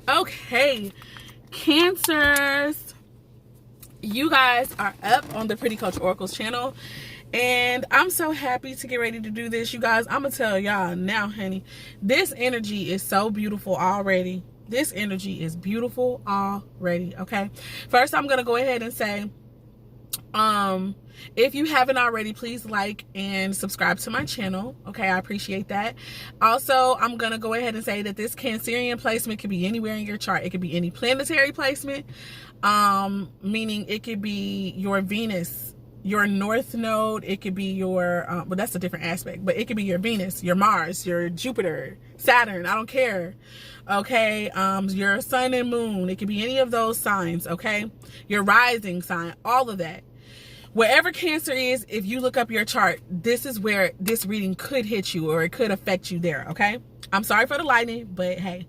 Okay, Cancers, you guys are up on the Pretty Coach Oracles channel, and I'm so happy to get ready to do this. You guys, I'm gonna tell y'all now, honey, this energy is so beautiful already. This energy is beautiful already. Okay, first I'm gonna go ahead and say, if you haven't already, please like and subscribe to my channel. Okay, I appreciate that. Also, I'm gonna go ahead and say that this Cancerian placement could be anywhere in your chart. It could be any planetary placement, meaning it could be your Venus, your North Node. It could be your well, that's a different aspect, but it could be your Venus, your Mars, your Jupiter, Saturn, I don't care. Okay, your Sun and Moon. It could be any of those signs. Okay, your rising sign, all of that. Wherever Cancer is, if you look up your chart, this is where this reading could hit you, or it could affect you there. Okay, I'm sorry for the lightning, but hey,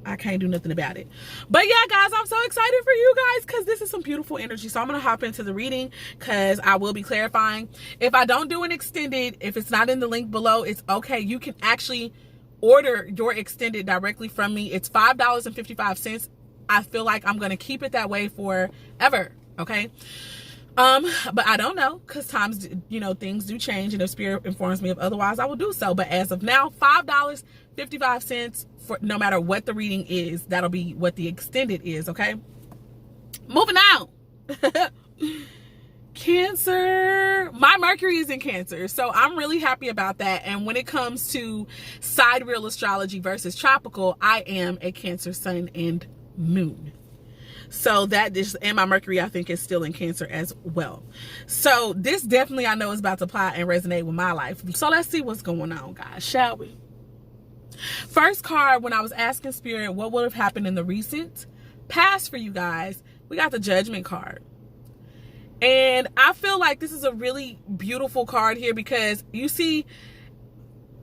I can't do nothing about it. But yeah, guys, I'm so excited for you guys because this is some beautiful energy. So I'm going to hop into the reading because I will be clarifying. If I don't do an extended, if it's not in the link below, it's okay. You can actually order your extended directly from me. It's $5.55. I feel like I'm going to keep it that way forever. Okay. But I don't know, because times, you know, things do change, and if Spirit informs me of otherwise, I will do so. But as of now, $5.55 for no matter what the reading is. That'll be what the extended is. Okay, moving on. Cancer, my Mercury is in Cancer, so I'm really happy about that. And when it comes to sidereal astrology versus tropical, I am a Cancer Sun and Moon. So that is, and my Mercury, I think, is still in Cancer as well. So this definitely, I know, is about to apply and resonate with my life. So let's see what's going on, guys, shall we? First card, when I was asking Spirit what would have happened in the recent past for you guys, we got the Judgment card. And I feel like this is a really beautiful card here because you see,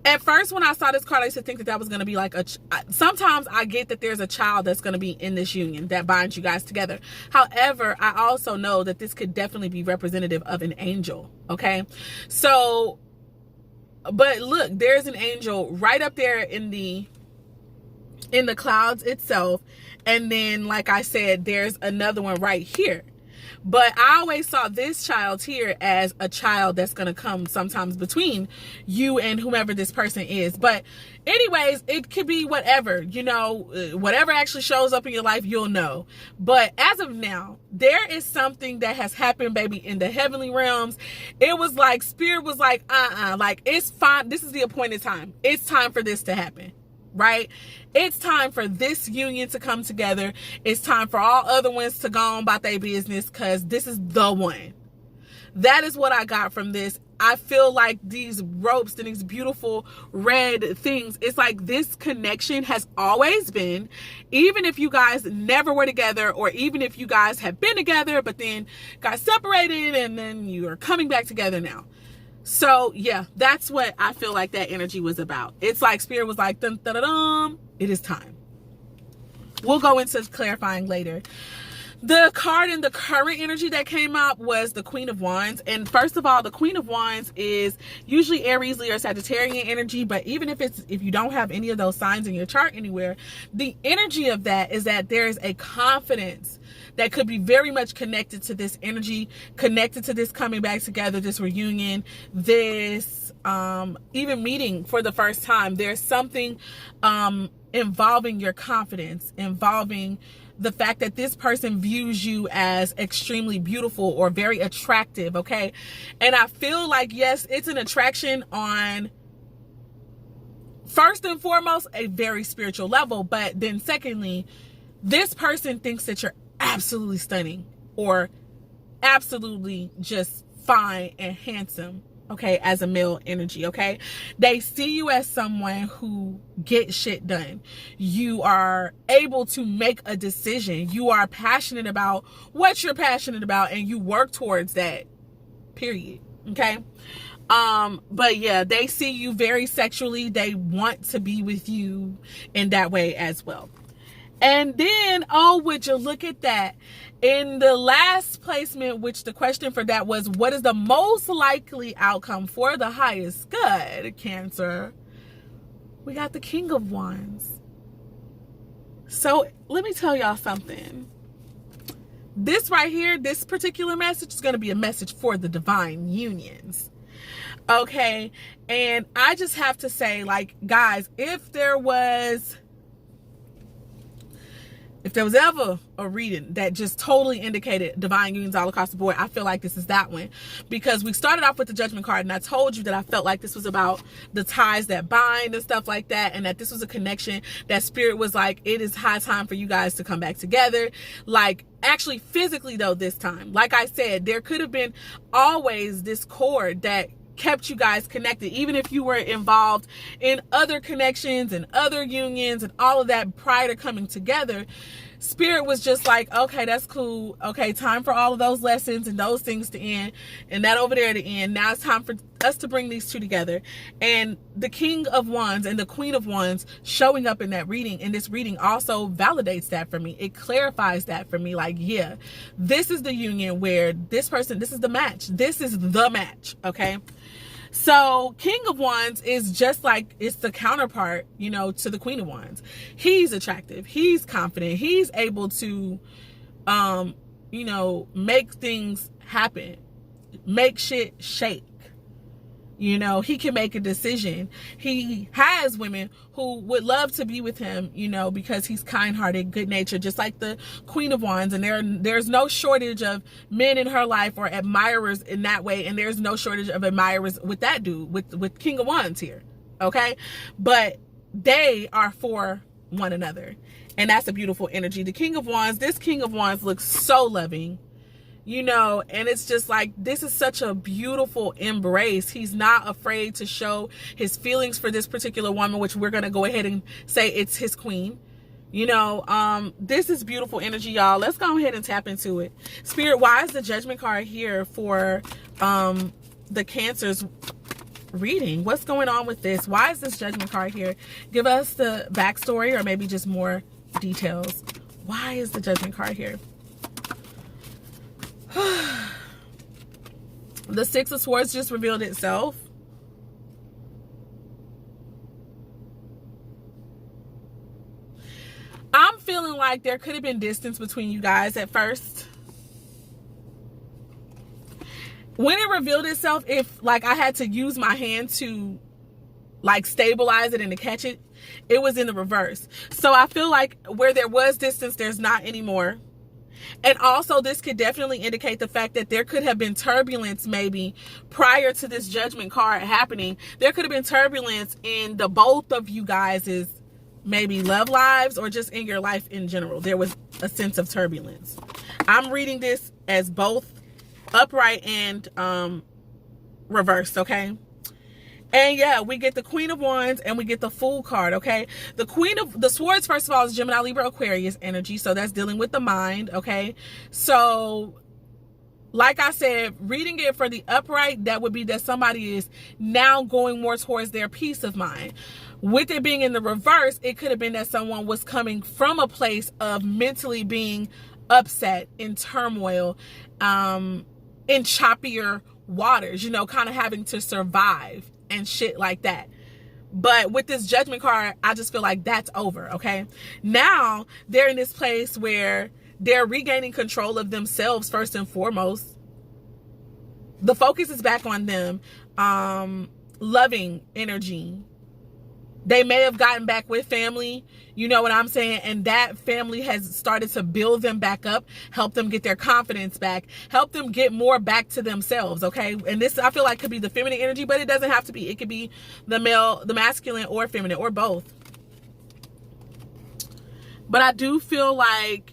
at first, when I saw this card, I used to think that that was going to be like sometimes I get that there's a child that's going to be in this union that binds you guys together. However, I also know that this could definitely be representative of an angel. Okay. So, but look, there's an angel right up there in the clouds itself. And then, like I said, there's another one right here. But I always saw this child here as a child that's going to come sometimes between you and whomever this person is. But anyways, it could be whatever, you know, whatever actually shows up in your life, you'll know. But as of now, there is something that has happened, baby, in the heavenly realms. It was like Spirit was like, like, it's fine. This is the appointed time. It's time for this to happen. Right? It's time for this union to come together. It's time for all other ones to go on about their business because this is the one. That is what I got from this. I feel like these ropes and these beautiful red things, it's like this connection has always been, even if you guys never were together, or even if you guys have been together but then got separated and then you are coming back together now. So yeah, that's what I feel like that energy was about. It's like Spirit was like, dun, dun, dun, dun, it is time. We'll go into clarifying later. The card in the current energy that came up was the Queen of Wands. And first of all, the Queen of Wands is usually Aries, Leo, or Sagittarian energy. But even if you don't have any of those signs in your chart anywhere, the energy of that is that there is a confidence that could be very much connected to this energy, connected to this coming back together, this reunion, this even meeting for the first time. There's something involving your confidence, involving the fact that this person views you as extremely beautiful or very attractive. Okay. And I feel like, yes, it's an attraction on, first and foremost, a very spiritual level. But then secondly, this person thinks that you're absolutely stunning or absolutely just fine and handsome. Okay, as a male energy. Okay, they see you as someone who gets shit done. You are able to make a decision. You are passionate about what you're passionate about, and you work towards that, period. Okay. But yeah, they see you very sexually. They want to be with you in that way as well. And then, oh, would you look at that? In the last placement, which the question for that was, what is the most likely outcome for the highest good, Cancer? We got the King of Wands. So let me tell y'all something. This right here, this particular message is going to be a message for the divine unions. Okay. And I just have to say, like, guys, if there was ever a reading that just totally indicated divine unions all across the board, I feel like this is that one. Because we started off with the Judgment card, and I told you that I felt like this was about the ties that bind and stuff like that, and that this was a connection that Spirit was like, it is high time for you guys to come back together. Like, actually physically though, this time, like I said, there could have been always this cord that kept you guys connected, even if you were involved in other connections and other unions and all of that prior to coming together. Spirit was just like, okay, that's cool. Okay, time for all of those lessons and those things to end, and that over there to end. Now it's time for us to bring these two together. And the King of Wands and the Queen of Wands showing up in that reading, in this reading, also validates that for me. It clarifies that for me. Like, yeah, this is the union where this person, this is the match. This is the match. Okay. So King of Wands is just like, it's the counterpart, you know, to the Queen of Wands. He's attractive. He's confident. He's able to, you know, make things happen, make shit shake. You know, he can make a decision. He has women who would love to be with him, you know, because he's kind-hearted, good-natured, just like the Queen of Wands. And there's no shortage of men in her life or admirers in that way. And there's no shortage of admirers with that dude, with King of Wands here. Okay. But they are for one another. And that's a beautiful energy. The King of Wands, this King of Wands looks so loving. You know, and it's just like, this is such a beautiful embrace. He's not afraid to show his feelings for this particular woman, which we're going to go ahead and say it's his queen. You know, this is beautiful energy, y'all. Let's go ahead and tap into it. Spirit, why is the Judgment card here for the Cancer's reading? What's going on with this? Why is this Judgment card here? Give us the backstory or maybe just more details. Why is the Judgment card here? The Six of Swords just revealed itself. I'm feeling like there could have been distance between you guys at first. When it revealed itself, if like I had to use my hand to like stabilize it and to catch it, it was in the reverse. So I feel like where there was distance, there's not anymore. And also, this could definitely indicate the fact that there could have been turbulence maybe prior to this Judgment card happening. There could have been turbulence in the both of you guys' maybe love lives or just in your life in general. There was a sense of turbulence. I'm reading this as both upright and reversed, okay? And yeah, we get the Queen of Wands and we get the Fool card, okay? The Queen of the Swords, first of all, is Gemini, Libra, Aquarius energy. So that's dealing with the mind, okay? So, like I said, reading it for the upright, that would be that somebody is now going more towards their peace of mind. With it being in the reverse, it could have been that someone was coming from a place of mentally being upset, in turmoil, in choppier waters, you know, kind of having to survive and shit like that. But with this Judgment card, I just feel like that's over, okay? Now, they're in this place where they're regaining control of themselves first and foremost. The focus is back on them. Loving energy. They may have gotten back with family, you know what I'm saying? And that family has started to build them back up, help them get their confidence back, help them get more back to themselves, okay? And this, I feel like, could be the feminine energy, but it doesn't have to be. It could be the male, the masculine or feminine or both. But I do feel like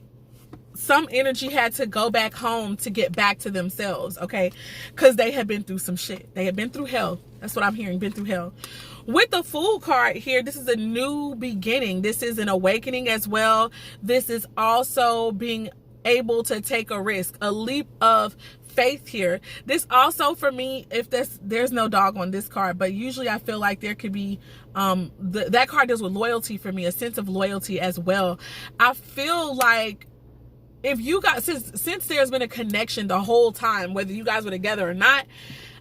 some energy had to go back home to get back to themselves, okay? Because they had been through some shit. They had been through hell. That's what I'm hearing, been through hell. With the Fool card here, this is a new beginning. This is an awakening as well. This is also being able to take a risk, a leap of faith here. This also, for me, if there's no dog on this card, but usually I feel like there could be, that card deals with loyalty for me, a sense of loyalty as well. I feel like if you guys, since there's been a connection the whole time, whether you guys were together or not,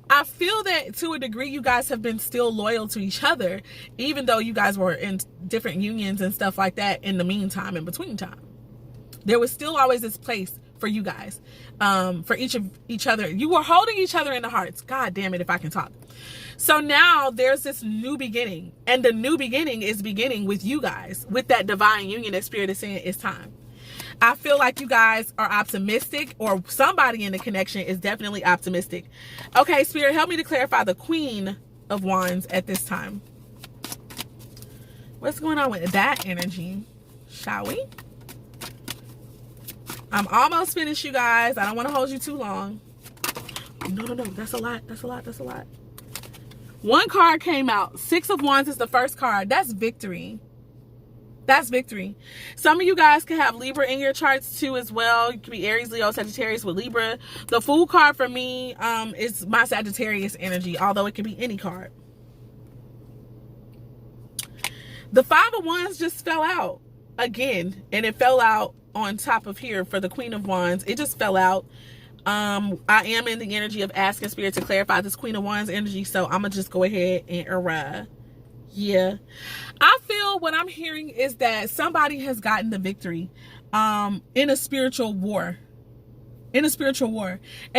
I feel that to a degree you guys have been still loyal to each other, even though you guys were in different unions and stuff like that in the meantime, in between time. There was still always this place for you guys, for each other. You were holding each other in the hearts. God damn it, if I can talk. So now there's this new beginning, and the new beginning is beginning with you guys, with that divine union that Spirit is saying it's time. I feel like you guys are optimistic, or somebody in the connection is definitely optimistic. Okay, Spirit, help me to clarify the Queen of Wands at this time. What's going on with that energy? Shall we? I'm almost finished, you guys. I don't want to hold you too long. No. That's a lot. That's a lot. That's a lot. One card came out. Six of Wands is the first card. That's victory. That's victory. Some of you guys can have Libra in your charts too as well. You could be Aries, Leo, Sagittarius with Libra. The Fool card for me is my Sagittarius energy, although it could be any card. The Five of Wands just fell out again, and it fell out on top of here for the Queen of Wands. It just fell out. I am in the energy of asking Spirit to clarify this Queen of Wands energy, so I'm gonna just go ahead and yeah, I feel what I'm hearing is that somebody has gotten the victory in a spiritual war. And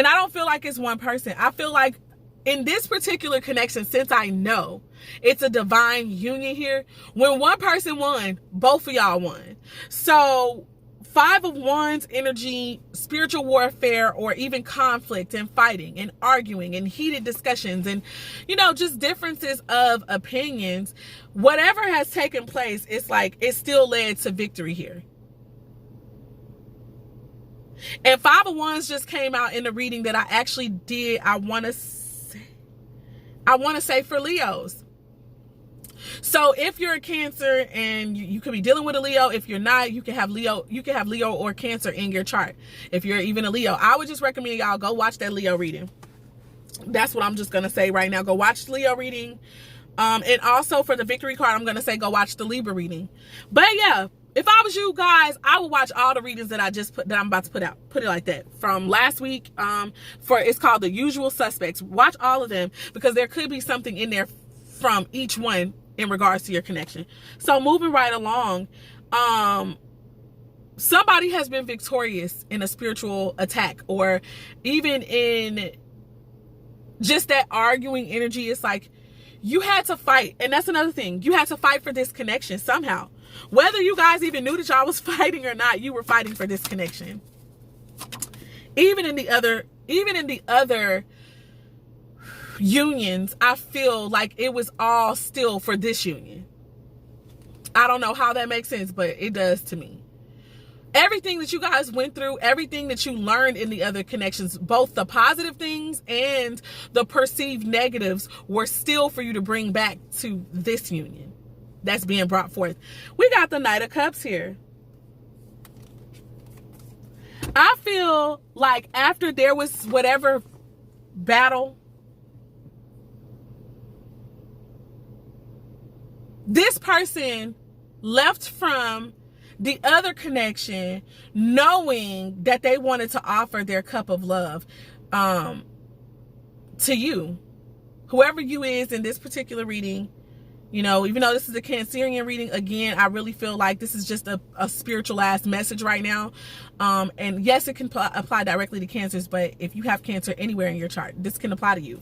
I don't feel like it's one person. I feel like in this particular connection, since I know it's a divine union here, when one person won, both of y'all won. So Five of Wands energy, spiritual warfare, or even conflict and fighting and arguing and heated discussions and, you know, just differences of opinions. Whatever has taken place, it's like it still led to victory here. And Five of Wands just came out in the reading that I actually did. I want to say for Leos. So if you're a Cancer and you could be dealing with a Leo, if you're not, you can have Leo or Cancer in your chart. If you're even a Leo, I would just recommend y'all go watch that Leo reading. That's what I'm just going to say right now. Go watch the Leo reading. And also for the victory card, I'm going to say go watch the Libra reading. But yeah, if I was you guys, I would watch all the readings that I'm about to put out. Put it like that. From last week, it's called The Usual Suspects. Watch all of them because there could be something in there from each one in regards to your connection. So moving right along, somebody has been victorious in a spiritual attack, or even in just that arguing energy. It's like you had to fight, and that's another thing. You had to fight for this connection somehow. Whether you guys even knew that y'all was fighting or not, you were fighting for this connection. Even in the other unions, I feel like it was all still for this union. I don't know how that makes sense, but it does to me. Everything that you guys went through, everything that you learned in the other connections, both the positive things and the perceived negatives, were still for you to bring back to this union that's being brought forth. We got the Knight of Cups here. I feel like after there was whatever battle, this person left from the other connection knowing that they wanted to offer their cup of love to you, whoever you is in this particular reading. You know, even though this is a Cancerian reading, again, I really feel like this is just a spiritualized message right now. And yes, it can apply directly to Cancers, but if you have Cancer anywhere in your chart, this can apply to you.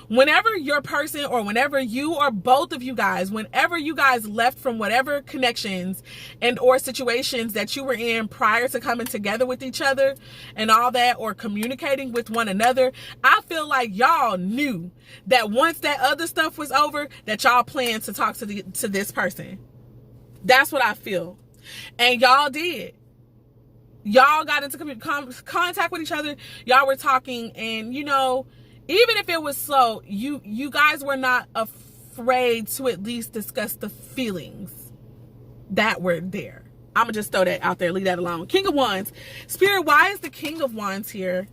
Whenever your person, or whenever you or both of you guys, whenever you guys left from whatever connections and or situations that you were in prior to coming together with each other and all that, or communicating with one another, I feel like y'all knew that once that other stuff was over, that y'all planned to talk to this person. That's what I feel. And y'all did. Y'all got into contact with each other. Y'all were talking, and you know, even if it was slow, you guys were not afraid to at least discuss the feelings that were there. I'm gonna just throw that out there, leave that alone. King of Wands. Spirit, why is the King of Wands here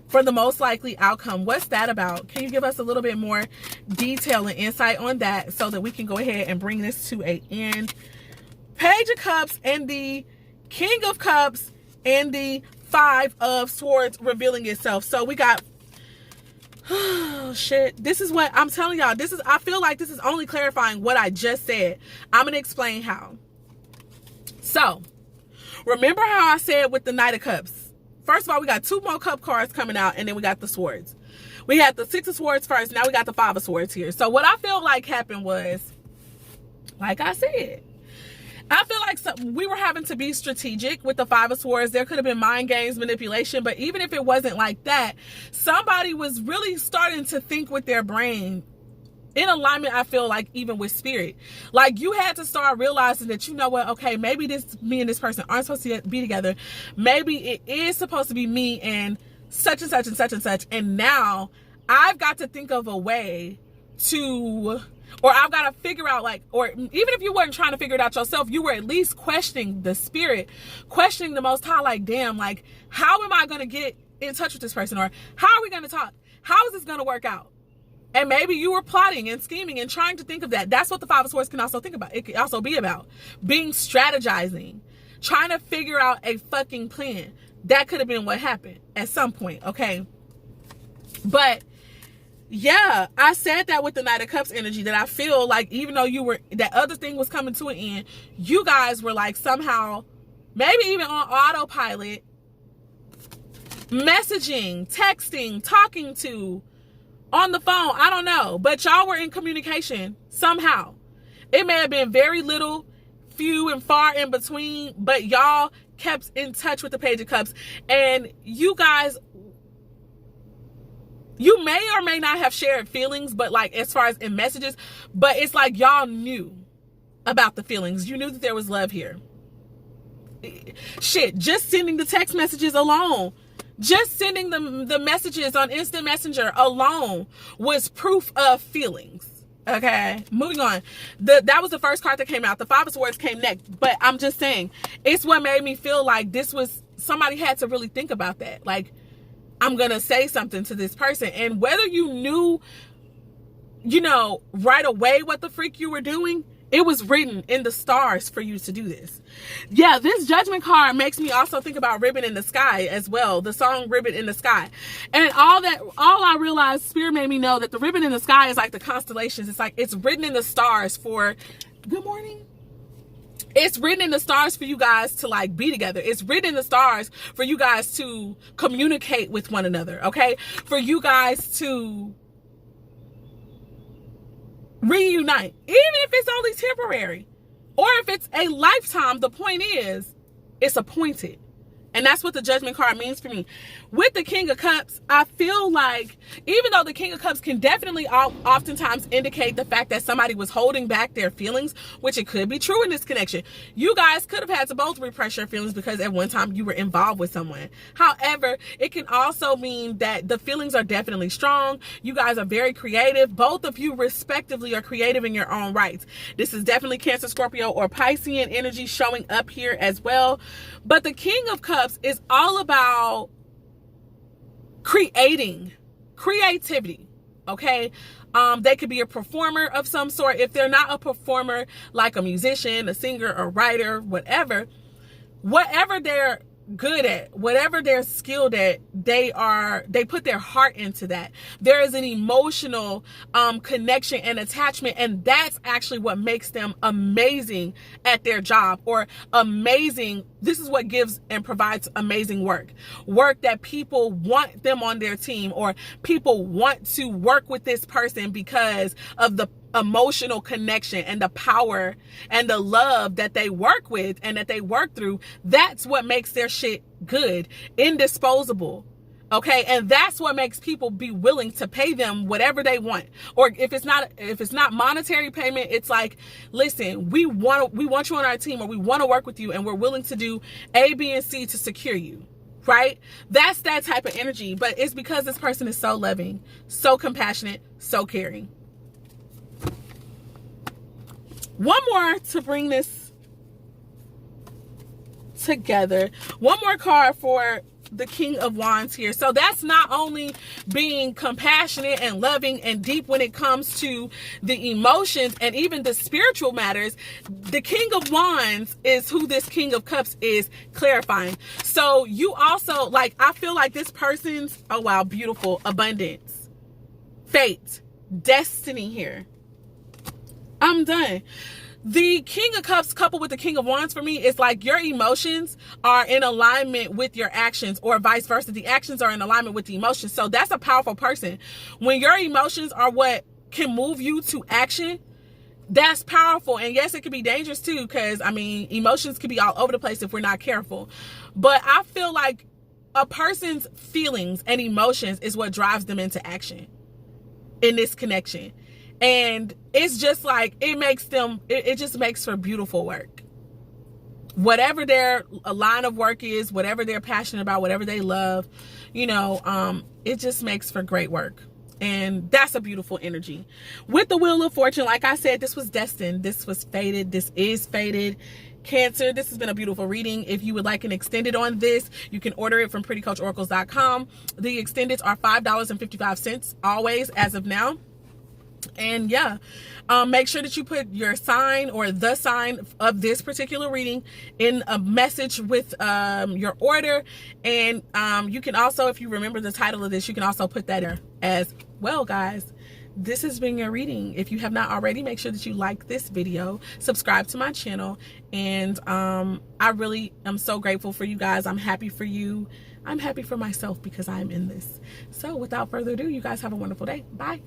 for the most likely outcome? What's that about? Can you give us a little bit more detail and insight on that so that we can go ahead and bring this to an end? Page of Cups and the King of Cups and the Five of Swords revealing itself. So we got Oh shit. This is what I'm telling y'all. I feel like this is only clarifying what I just said. I'm gonna explain how. So remember how I said with the Knight of Cups, first of all, we got 2 more cup cards coming out, and then we got the swords. We had the 6 of Swords first, now we got the 5 of Swords here. So what I feel like happened was, like I said, I feel like we were having to be strategic with the 5 of Swords. There could have been mind games, manipulation, but even if it wasn't like that, somebody was really starting to think with their brain in alignment, I feel like, even with spirit. Like, you had to start realizing that, you know what, okay, maybe me and this person aren't supposed to be together. Maybe it is supposed to be me and such and such and such and such. And now I've got to think of a way to, or I've got to figure out, like, or even if you weren't trying to figure it out yourself, you were at least questioning the spirit, questioning the Most High, like, damn, like, how am I going to get in touch with this person? Or how are we going to talk? How is this going to work out? And maybe you were plotting and scheming and trying to think of that. That's what the 5 of Swords can also think about. It can also be about being strategizing, trying to figure out a fucking plan. That could have been what happened at some point, okay? But yeah, I said that with the Knight of Cups energy, that I feel like even though that other thing was coming to an end, you guys were like somehow, maybe even on autopilot, messaging, texting, talking to, on the phone, I don't know, but y'all were in communication somehow. It may have been very little, few and far in between, but y'all kept in touch with the Page of Cups. And you guys, you may or may not have shared feelings, but like as far as in messages, but it's like y'all knew about the feelings. You knew that there was love here. Shit, just sending the text messages alone, just sending the messages on Instant Messenger alone was proof of feelings. Okay, moving on. That was the first card that came out. The 5 of Swords came next. But I'm just saying, it's what made me feel like this was, somebody had to really think about that. Like, I'm going to say something to this person. And whether you knew, you know, right away what the freak you were doing, it was written in the stars for you to do this. Yeah, this Judgment card makes me also think about Ribbon in the Sky as well. The song Ribbon in the Sky. And all I realized, Spirit made me know that the ribbon in the sky is like the constellations. It's like, it's written in the stars for, good morning. It's written in the stars for you guys to like be together. It's written in the stars for you guys to communicate with one another, okay? For you guys to reunite, even if it's only temporary or if it's a lifetime. The point is, it's appointed. And that's what the Judgment card means for me. With the King of Cups, I feel like, even though the King of Cups can definitely oftentimes indicate the fact that somebody was holding back their feelings, which it could be true in this connection. You guys could have had to both repress your feelings because at one time you were involved with someone. However, it can also mean that the feelings are definitely strong. You guys are very creative. Both of you respectively are creative in your own rights. This is definitely Cancer, Scorpio, or Piscean energy showing up here as well. But the King of Cups is all about creativity, okay? They could be a performer of some sort. If they're not a performer, like a musician, a singer, a writer, whatever they're good at, whatever they're skilled at, they put their heart into that. There is an emotional connection and attachment, and that's actually what makes them amazing at their job, or amazing. This is what gives and provides amazing work that people want them on their team, or people want to work with this person because of the emotional connection and the power and the love that they work with and that they work through. That's what makes their shit good, indisposable. Okay, and that's what makes people be willing to pay them whatever they want. Or if it's not monetary payment, it's like, listen, we want you on our team, or we want to work with you, and we're willing to do A, B, and C to secure you. Right? That's that type of energy. But it's because this person is so loving, so compassionate, so caring. One more to bring this together. One more card for the King of Wands here. So that's not only being compassionate and loving and deep when it comes to the emotions and even the spiritual matters. The King of Wands is who this King of Cups is clarifying. So you also, like, I feel like this person's, oh wow, beautiful, abundance. fate, destiny here. I'm done. The King of Cups coupled with the King of Wands for me is like your emotions are in alignment with your actions, or vice versa. The actions are in alignment with the emotions. So that's a powerful person. When your emotions are what can move you to action, that's powerful. And yes, it can be dangerous too, because I mean, emotions can be all over the place if we're not careful. But I feel like a person's feelings and emotions is what drives them into action in this connection. And it's just like, it just makes for beautiful work. Whatever their line of work is, whatever they're passionate about, whatever they love, you know, it just makes for great work. And that's a beautiful energy. With the Wheel of Fortune, like I said, this was destined. This was fated. This is fated. Cancer, this has been a beautiful reading. If you would like an extended on this, you can order it from prettycoachoracles.com. The extendeds are $5.55 always as of now. And yeah, make sure that you put your sign or the sign of this particular reading in a message with your order. And you can also, if you remember the title of this, you can also put that in as well, guys. This has been your reading. If you have not already, make sure that you like this video, subscribe to my channel, and I really am so grateful for you guys. I'm happy for you. I'm happy for myself because I'm in this. So without further ado, you guys have a wonderful day. Bye.